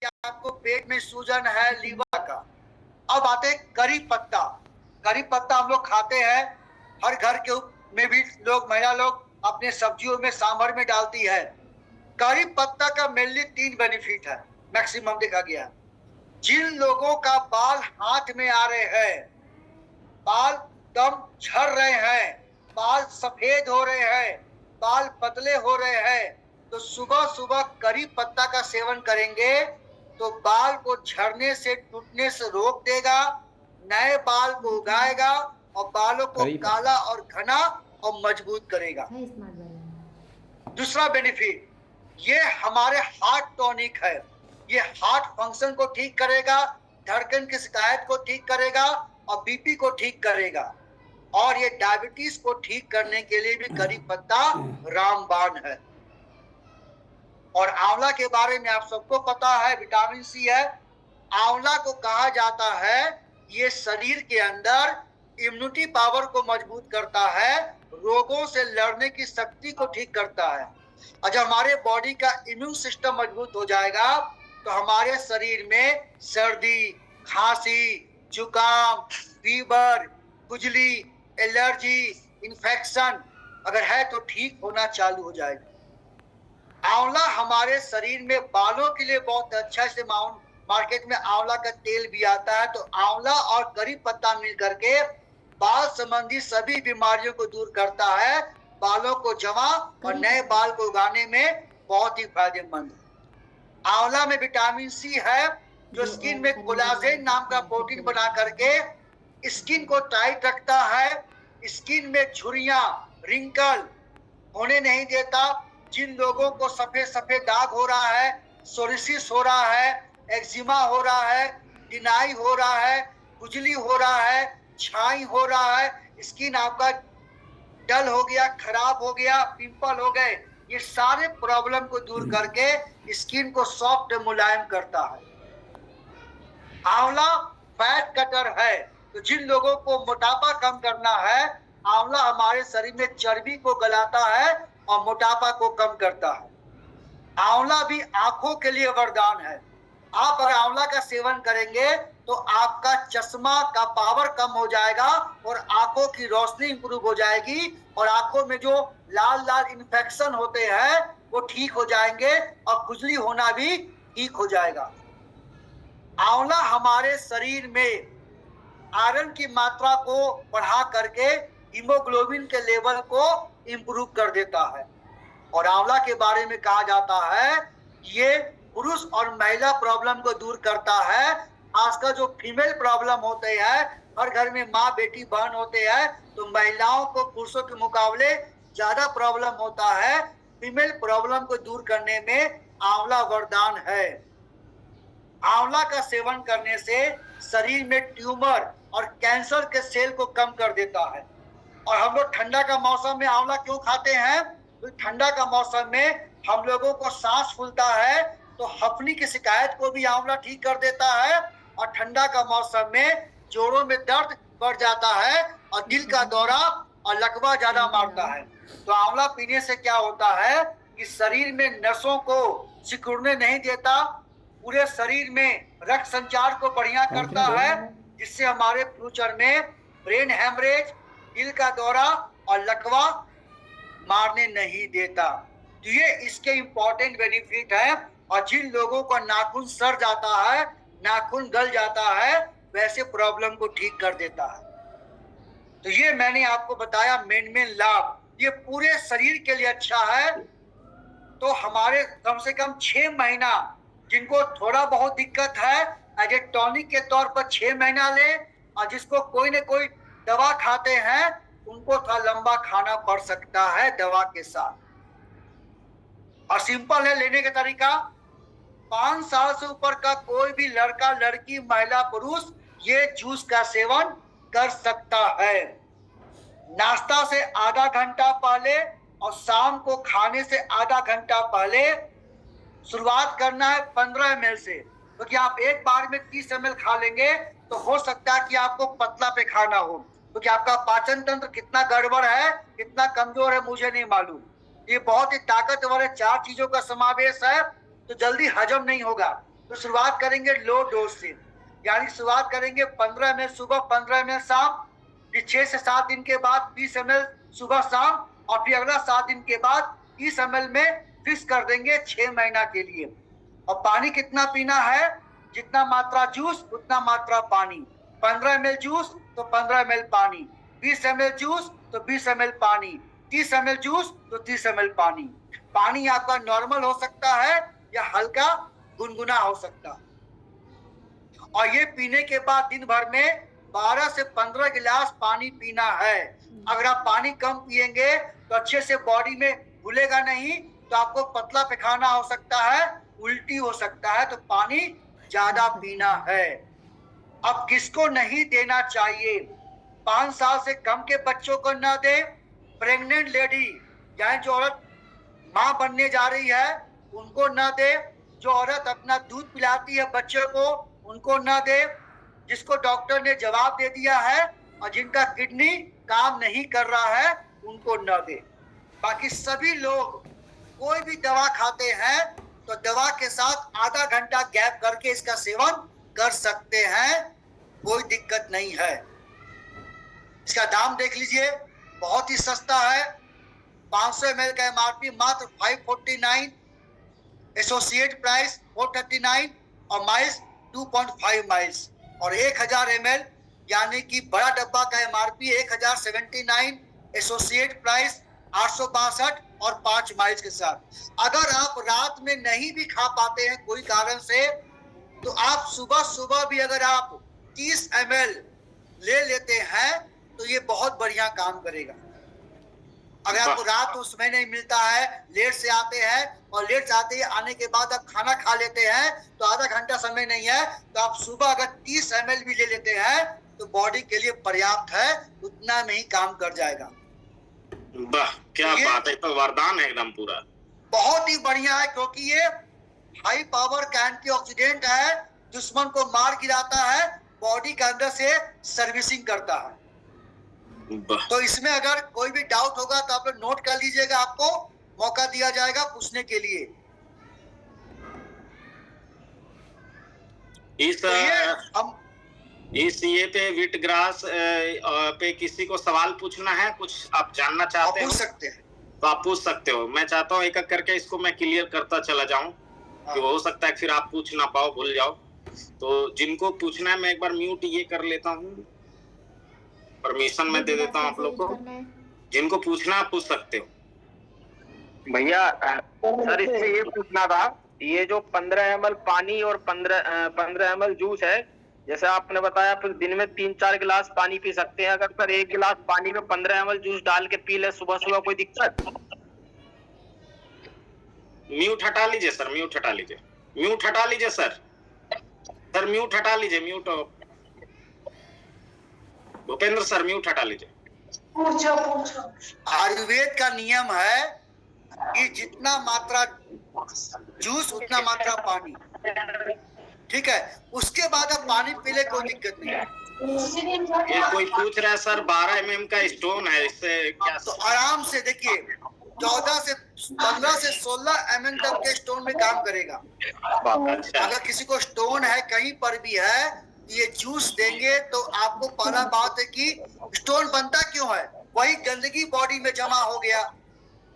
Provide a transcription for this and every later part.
कि आपको पेट में सूजन है, लीवर का। अब आते हैं करी पत्ता। करी पत्ता हम लोग खाते हैं, हर घर के में भी लोग, महिला लोग अपने सब्जियों में, सांभर में डालती है। करी पत्ता का मेनली 3 बेनिफिट है, मैक्सिमम देखा गया। जिन लोगों का बाल हाथ में आ रहे हैं, बाल दम झड़ रहे हैं, बाल सफेद हो रहे हैं, बाल पतले हो रहे हैं, तो सुबह सुबह करी पत्ता का सेवन करेंगे तो बाल को झड़ने से, टूटने से रोक देगा, नए बाल को उगाएगा और बालों को काला और घना और मजबूत करेगा। दूसरा बेनिफिट, ये हमारे हार्ट टॉनिक है। ये हार्ट फंक्शन को ठीक करेगा, धड़कन की शिकायत को ठीक करेगा और बीपी को ठीक करेगा। और ये डायबिटीज को ठीक करने के लिए भी करी पत्ता रामबाण है। और आंवला के बारे में आप सबको पता है, विटामिन सी है। आंवला को कहा जाता है ये शरीर के अंदर इम्यूनिटी पावर को मजबूत करता है, रोगों से लड़ने की शक्ति को ठीक करता है। और जब हमारे बॉडी का इम्यून सिस्टम मजबूत हो जाएगा तो हमारे शरीर में सर्दी, खांसी, जुकाम, फीवर, खुजली, एलर्जी, इन्फेक्शन अगर है तो ठीक होना चालू हो जाएगा। आंवला हमारे शरीर में बालों के लिए बहुत अच्छा है। मार्केट में आंवला का तेल भी आता है। तो आंवला और करी पत्ता मिलकर के बाल संबंधी सभी बीमारियों को दूर करता है, बालों को जमा और नए बाल को उगाने में बहुत ही फायदेमंद है। आंवला में विटामिन सी है जो स्किन में कोलाजेन नाम का प्रोटीन बना करके स्किन को टाइट रखता है, स्किन में झुर्रियां, रिंकल होने नहीं देता। जिन लोगों को सफेद सफेद दाग हो रहा है, सोरियासिस हो रहा है, एक्जिमा हो रहा है, डिनाई हो रहा है, खुजली हो रहा है, छाई हो रहा है, स्किन आपका डल हो गया, खराब हो गया, पिंपल हो गए, ये सारे प्रॉब्लम को दूर करके स्किन को सॉफ्ट मुलायम करता है। आंवला फैट कटर है। तो जिन लोगों को मोटापा कम करना है, आंवला हमारे शरीर में चर्बी को गलाता है और मोटापा को कम करता है। आंवला भी आंखों के लिए वरदान है। आप अगर आंवला का सेवन करेंगे तो आपका चश्मा का पावर कम हो जाएगा और आंखों की रोशनी इंप्रूव हो जाएगी और आंखों में जो लाल लाल इन्फेक्शन होते हैं वो ठीक हो जाएंगे और खुजली होना भी ठीक हो जाएगा। आंवला हमारे शरीर में आयरन की मात्रा को बढ़ा करके हीमोग्लोबिन के लेवल को इंप्रूव कर देता है। और आंवला के बारे में कहा जाता है ये पुरुष और महिला प्रॉब्लम को दूर करता है। खासकर जो फीमेल प्रॉब्लम होते हैं, हर घर में माँ, बेटी, बहन होते हैं, तो महिलाओं को पुरुषों के मुकाबले ज्यादा प्रॉब्लम होता है। फीमेल प्रॉब्लम को दूर करने में आंवला वरदान है। आंवला का सेवन करने से शरीर में ट्यूमर और कैंसर के सेल को कम कर देता है। और हम लोग ठंडा का मौसम में आंवला क्यों खाते हैं? तो ठंडा का मौसम में हम लोगों को सांस फूलता है तो हफ्नी की शिकायत को भी आंवला ठीक कर देता है। और ठंडा का मौसम में जोड़ों में दर्द बढ़ जाता है और दिल का दौरा और लकवा ज्यादा मारता है। तो आंवला पीने से क्या होता है कि शरीर में नसों को सिकुड़ने नहीं देता, पूरे शरीर में रक्त संचार को बढ़िया करता है, जिससे हमारे फ्यूचर में ब्रेन हैमरेज, दिल का दौरा और लकवा मारने नहीं देता। तो ये इसके इंपॉर्टेंट बेनिफिट है। और जिन लोगों को नाखून सड़ जाता है, नाखून गल जाता है, वैसे प्रॉब्लम को ठीक कर देता है। तो ये मैंने आपको बताया मेन लाभ। ये पूरे शरीर के लिए अच्छा है। तो हमारे कम से कम 6 महीना, जिनको थोड़ा बहुत दिक्कत है, एज ए टॉनिक के तौर पर 6 महीना ले। और जिसको कोई न कोई दवा खाते हैं उनको थोड़ा लंबा खाना पड़ सकता है दवा के साथ। और सिंपल है लेने का तरीका। 5 साल से ऊपर का कोई भी लड़का, लड़की, महिला, पुरुष ये जूस का सेवन कर सकता है। नाश्ता से आधा घंटा पहले और शाम को खाने से आधा घंटा पहले शुरुआत करना है 15 ml से। क्योंकि तो आप एक बार में 30 ml खा लेंगे तो हो सकता है कि आपको पतला पे खाना हो, क्योंकि तो आपका पाचन तंत्र कितना गड़बड़ है, कितना कमजोर है, मुझे नहीं मालूम। ये बहुत ही ताकतवर है, 4 चीजों का समावेश है, तो जल्दी हजम नहीं होगा। तो शुरुआत करेंगे लो डोज से, यानी शुरुआत करेंगे 15 ml सुबह, 15 ml शाम, फिर 6 से 7 दिन के बाद 20 ml सुबह शाम, और फिर अगला 7 दिन के बाद 30 ml में फिक्स कर देंगे 6 महीना के लिए। और पानी कितना पीना है? जितना मात्रा जूस उतना मात्रा पानी। 15 ml जूस तो 15 ml पानी, 20 ml जूस तो 20 ml पानी, 30 ml जूस तो 30 ml पानी। पानी आपका नॉर्मल हो सकता है या हल्का गुनगुना हो सकता है। और ये पीने के बाद दिन भर में 12 से 15 गिलास पानी पीना है। अगर आप पानी कम पिएंगे तो अच्छे से बॉडी में घुलेगा नहीं, तो आपको पतला पैखाना हो सकता है, उल्टी हो सकता है। तो पानी ज्यादा पीना है। अब किसको नहीं देना चाहिए? 5 साल से कम के बच्चों को न दे, प्रेग्नेंट लेडी यानी जो औरत मां बनने जा रही है उनको न दे, जो औरत अपना दूध पिलाती है बच्चे को उनको न दे, जिसको डॉक्टर ने जवाब दे दिया है और जिनका किडनी काम नहीं कर रहा है उनको न दे। बाकी सभी लोग कोई भी दवा खाते हैं तो दवा के साथ आधा घंटा गैप करके इसका सेवन कर सकते हैं, कोई दिक्कत नहीं है। इसका दाम देख लीजिए, बहुत ही सस्ता है। 500 ml का एमआरपी मात्र 549, एसोसिएट प्राइस 439 और माइल्स 2.5 माइल्स। और 1000 ml यानी कि बड़ा डब्बा का एमआरपी 1079, एसोसिएट प्राइस 862 और 5 माइल्स के साथ। अगर आप रात में नहीं भी खा पाते हैं कोई कारण से, तो आप सुबह सुबह भी अगर आप 30 ml ले लेते हैं तो ये बहुत बढ़िया काम करेगा। अगर आपको रात उस समय नहीं मिलता है, लेट से आते हैं और लेट से आते ही आने के बाद आप खाना खा लेते हैं तो आधा घंटा समय नहीं है, तो आप सुबह अगर 30 ml भी ले लेते हैं तो बॉडी के लिए पर्याप्त है, उतना में ही काम कर जाएगा। वाह, क्या बात है, तो वरदान है एकदम पूरा। बहुत ही बढ़िया है, क्योंकि ये हाई पावर का एंटीऑक्सीडेंट है, दुश्मन को मार गिराता है, बॉडी के अंदर से सर्विसिंग करता है। तो इसमें अगर कोई भी डाउट होगा तो आप लोग नोट कर लीजिएगा, आपको मौका दिया जाएगा पूछने के लिए। इस ये पे वीट ग्रास पे किसी को सवाल पूछना है, कुछ आप जानना चाहते हैं? पूछ सकते हैं, तो आप पूछ सकते हो। मैं चाहता हूँ एक एक करके इसको मैं क्लियर करता चला जाऊं, कि हो सकता है फिर आप पूछ ना पाओ, भूल जाओ। तो जिनको पूछना है मैं एक बार म्यूट ये कर लेता हूँ, परमिशन मैं दे देता हूँ आप लोग को। जिनको पूछना आप पूछ सकते हो। भैया सर इससे ये पूछना था, ये जो 15 ml पानी और 15 ml जूस है, जैसे आपने बताया फिर दिन में 3-4 गिलास पानी पी सकते हैं। अगर सर 1 गिलास पानी में 15 ml जूस डाल के पी ले सुबह सुबह, कोई दिक्कत? म्यूट हटा लीजिए सर, म्यूट हटा लीजिए, म्यूट हटा लीजिए सर, सर म्यूट हटा लीजिए, म्यूट भूपेंद्र सर म्यूट हटा लीजिए। पूछो पूछो। आयुर्वेद का नियम है कि जितना मात्रा जूस उतना मात्रा पानी, ठीक है? उसके बाद अब पानी पी ले, कोई दिक्कत नहीं है। ये कोई पूछ रहा है सर 12 mm का स्टोन है, इससे क्या? तो आराम से देखिए, 15 से 16 mm तक के स्टोन में काम करेगा। अच्छा। अगर किसी को स्टोन है कहीं पर भी है, ये जूस देंगे तो आपको पहला बात है कि स्टोन बनता क्यों है? वही गंदगी बॉडी में जमा हो गया,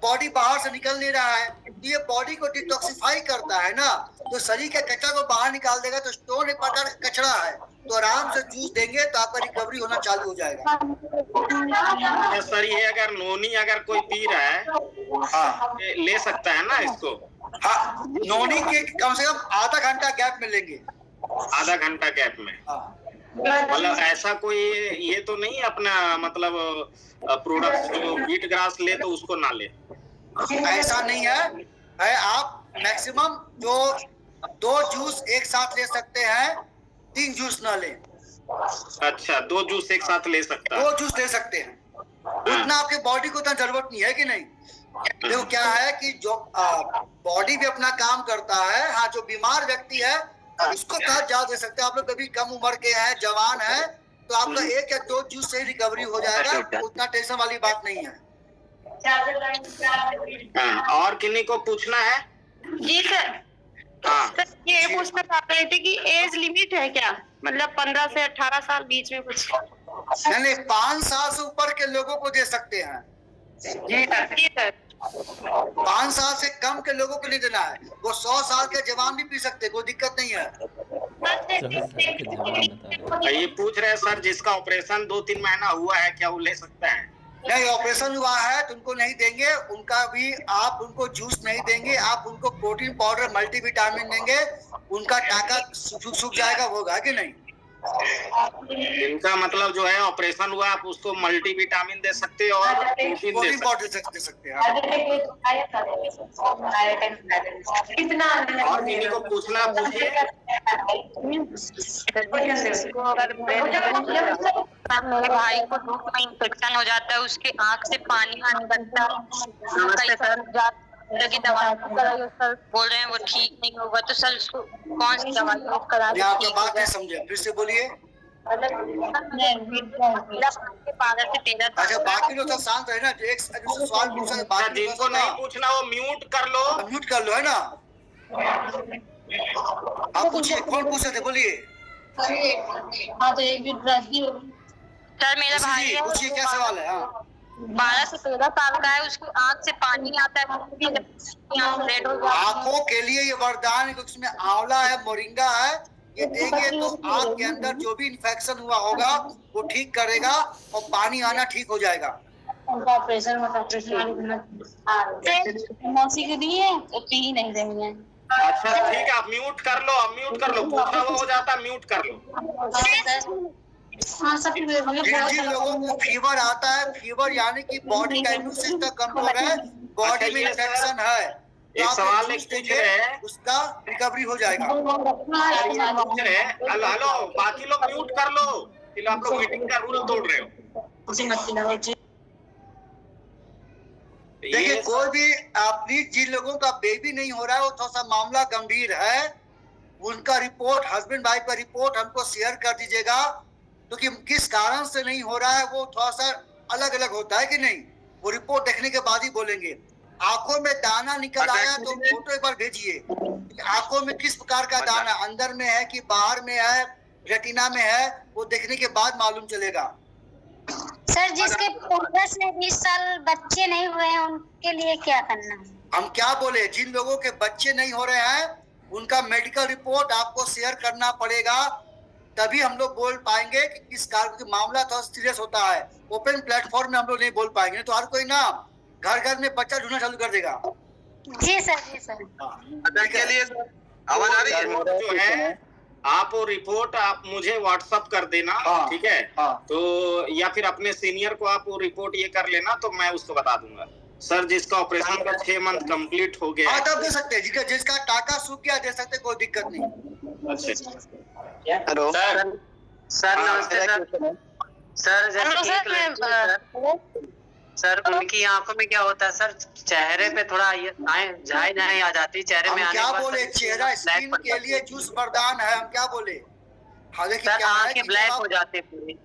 बॉडी बाहर से निकल नहीं रहा है, ये बॉडी को डिटॉक्सिफाई करता है ना, तो शरीर के कचरा को बाहर निकाल देगा। तो स्टोन एक प्रकार का कचरा है, तो आराम से जूस देंगे तो आपका रिकवरी होना चालू हो जाएगा। सर ये अगर नोनी अगर कोई पी रहा है, हाँ ले सकता है ना इसको? हाँ, नोनी के कम से कम आधा घंटा गैप में लेंगे, आधा घंटा गैप में। हाँ। मतलब ऐसा कोई ये तो नहीं अपना मतलब प्रोडक्ट जो वीट ग्रास ले तो उसको ना ले, ऐसा नहीं है। आप मैक्सिमम जो 2 जूस एक साथ ले सकते हैं, 3 जूस ना ले। अच्छा, 2 जूस एक साथ ले सकता है? 2 जूस ले सकते हैं, उतना आपके बॉडी को उतना जरूरत नहीं है कि नहीं। देखो क्या है कि जो बॉडी भी अपना काम करता है, हाँ जो बीमार व्यक्ति है उसको कहा जा दे सकते हैं। आप लोग कभी कम उम्र के हैं, जवान है, तो आपका 1 या 2 जूस से रिकवरी हो जाएगा, उतना टेंशन वाली बात नहीं है। और किन्हीं को पूछना है? जी सर। हाँ सर ये पूछना चाह रहे थे कि एज लिमिट है क्या, मतलब 15 से 18 साल बीच में कुछ? नहीं 5 साल से ऊपर के लोगों को दे सकते हैं। जी सर। 5 साल से कम के लोगों को नहीं देना है। वो 100 साल के जवान भी पी सकते, कोई दिक्कत नहीं है। ये पूछ रहे हैं सर जिसका ऑपरेशन 2-3 महीना हुआ है क्या वो ले सकता है? नहीं ऑपरेशन हुआ है तो उनको नहीं देंगे, उनका भी आप उनको जूस नहीं देंगे, आप उनको प्रोटीन पाउडर मल्टीविटामिन देंगे, उनका टाका सूख जाएगा, होगा कि नहीं? इनका मतलब जो है ऑपरेशन हुआ आप उसको मल्टीविटामिन दे सकते हो और प्रोटीन प्रोटीन पाउडर दे सकते हैं आप। और किसी को पूछना पूछिए। मेरे भाई को धूप में इंफेक्शन हो जाता है, उसके आँख से पानी आने लगता है, की दवाई सर बोल रहे हैं वो ठीक नहीं होगा, तो सर उसको कौन सी दवाई यूज करा? मैं आपका बात नहीं समझे, फिर से बोलिए। अच्छा बाकी लोग सब शांत रहे ना, एक सवाल पूछा सर बाकी जिनको नहीं पूछना वो म्यूट कर लो। म्यूट कर लो, है ना? आप पूछिए, कौन पूछ रहे थे, बोलिए। सर मेरा भाई है, पूछिए क्या सवाल है? हाँ 12 से 13 साल का है, उसको आँख से पानी आता है, रेड हो जाती है। आंखों के लिए ये वरदान है कि उसमें आंवला है, मोरिंगा है, ये देंगे तो आंख के अंदर जो भी इन्फेक्शन हुआ होगा वो ठीक करेगा और पानी आना ठीक हो जाएगा। मौसी के दिए तो पी नहीं रही है। अच्छा ठीक है आप म्यूट कर लो, अब म्यूट कर लो, पूछा हुआ हो जाता म्यूट कर लो। जिन लोगों को फीवर आता है, फीवर यानी कि बॉडी का इम्यून सिस्टम कमजोर है, बॉडी में इन्फेक्शन है, एक सवाल पूछ रहे हैं, उसका रिकवरी हो जाएगा। पूछ रहे हैं, हेलो हेलो बाकी लोग म्यूट कर लो, फिर आप लोग मीटिंग का रूल तोड़ रहे हो। देखिए कोई भी अपनी जिन लोगों का बेबी नहीं हो रहा है वो थोड़ा सा मामला गंभीर है, उनका रिपोर्ट हस्बैंड वाइफ का रिपोर्ट हमको शेयर कर दीजिएगा, क्योंकि किस कारण से नहीं हो रहा है वो थोड़ा सा अलग अलग होता है कि नहीं, वो रिपोर्ट देखने के बाद ही बोलेंगे। आंखों में दाना निकल आया तो फोटो एक बार भेजिए, आंखों में किस प्रकार का दाना, अंदर में है कि बाहर में है, रेटिना में है, वो देखने के बाद मालूम चलेगा। सर जिसके 15 से 20 साल बच्चे नहीं हुए हैं उनके लिए क्या करना है? हम क्या बोले, जिन लोगों के बच्चे नहीं हो रहे हैं उनका मेडिकल रिपोर्ट आपको शेयर करना पड़ेगा, तभी हम लोग बोल पाएंगे कि किस कारण की मामला थोड़ा सीरियस होता है। ओपन प्लेटफॉर्म में हम लोग नहीं बोल पाएंगे, तो हर कोई ना घर घर में बच्चा ढूंढना चालू कर देगा। जी सर, जी सर। के लिए आवाज आ रही है? जो है आप वो रिपोर्ट आप मुझे व्हाट्सअप कर देना, ठीक है? तो या फिर अपने सीनियर को आप वो रिपोर्ट ये कर लेना, तो मैं उसको बता दूंगा। सर जिसका ऑपरेशन का 6 मंथ कंप्लीट हो गया, तब दे सकते हैं, जिसका टाका सूख गया दे सकते, कोई दिक्कत नहीं। हेलो सर नमस्ते सर। सर उनकी आंखों में क्या होता है सर, चेहरे पे थोड़ा झाई नहीं आ जाती, चेहरे में हम आने क्या पर बोले, चेहरा स्किन के लिए जूस वरदान है, हम क्या बोले? हालांकि सर क्या है आंखें कि ब्लैक हो जाती पूरी।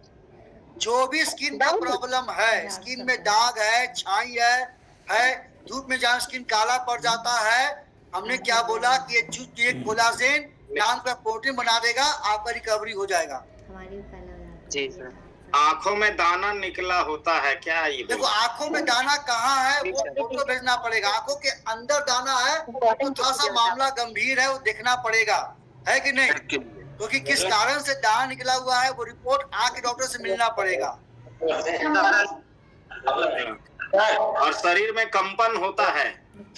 जो भी स्किन का प्रॉब्लम है, स्किन में दाग है, छाई है, धूप में जहाँ स्किन काला पड़ जाता है, हमने क्या बोला कि ये जूस एक कोलाजेन नाम का प्रोटीन बना देगा, आपका रिकवरी हो जाएगा। जी सर। आंखों में दाना निकला होता है क्या? ये देखो आंखों में दाना कहाँ है वो फोटो भेजना पड़ेगा, आंखों के अंदर दाना है तो थोड़ा सा मामला गंभीर है, वो देखना पड़ेगा, है कि नहीं? क्योंकि किस कारण से दाना निकला हुआ है वो रिपोर्ट आंख के डॉक्टर से मिलना पड़ेगा। और शरीर में कंपन होता है,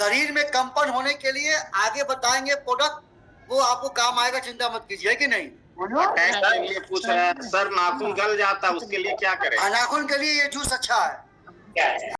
शरीर में कंपन होने के लिए आगे बताएंगे प्रोडक्ट, वो आपको काम आएगा, चिंता मत कीजिए, है कि नहीं? अटैक के लिए पूछ रहा है सर, नाखून गल जाता है उसके लिए क्या करें? नाखून के लिए ये जूस अच्छा है।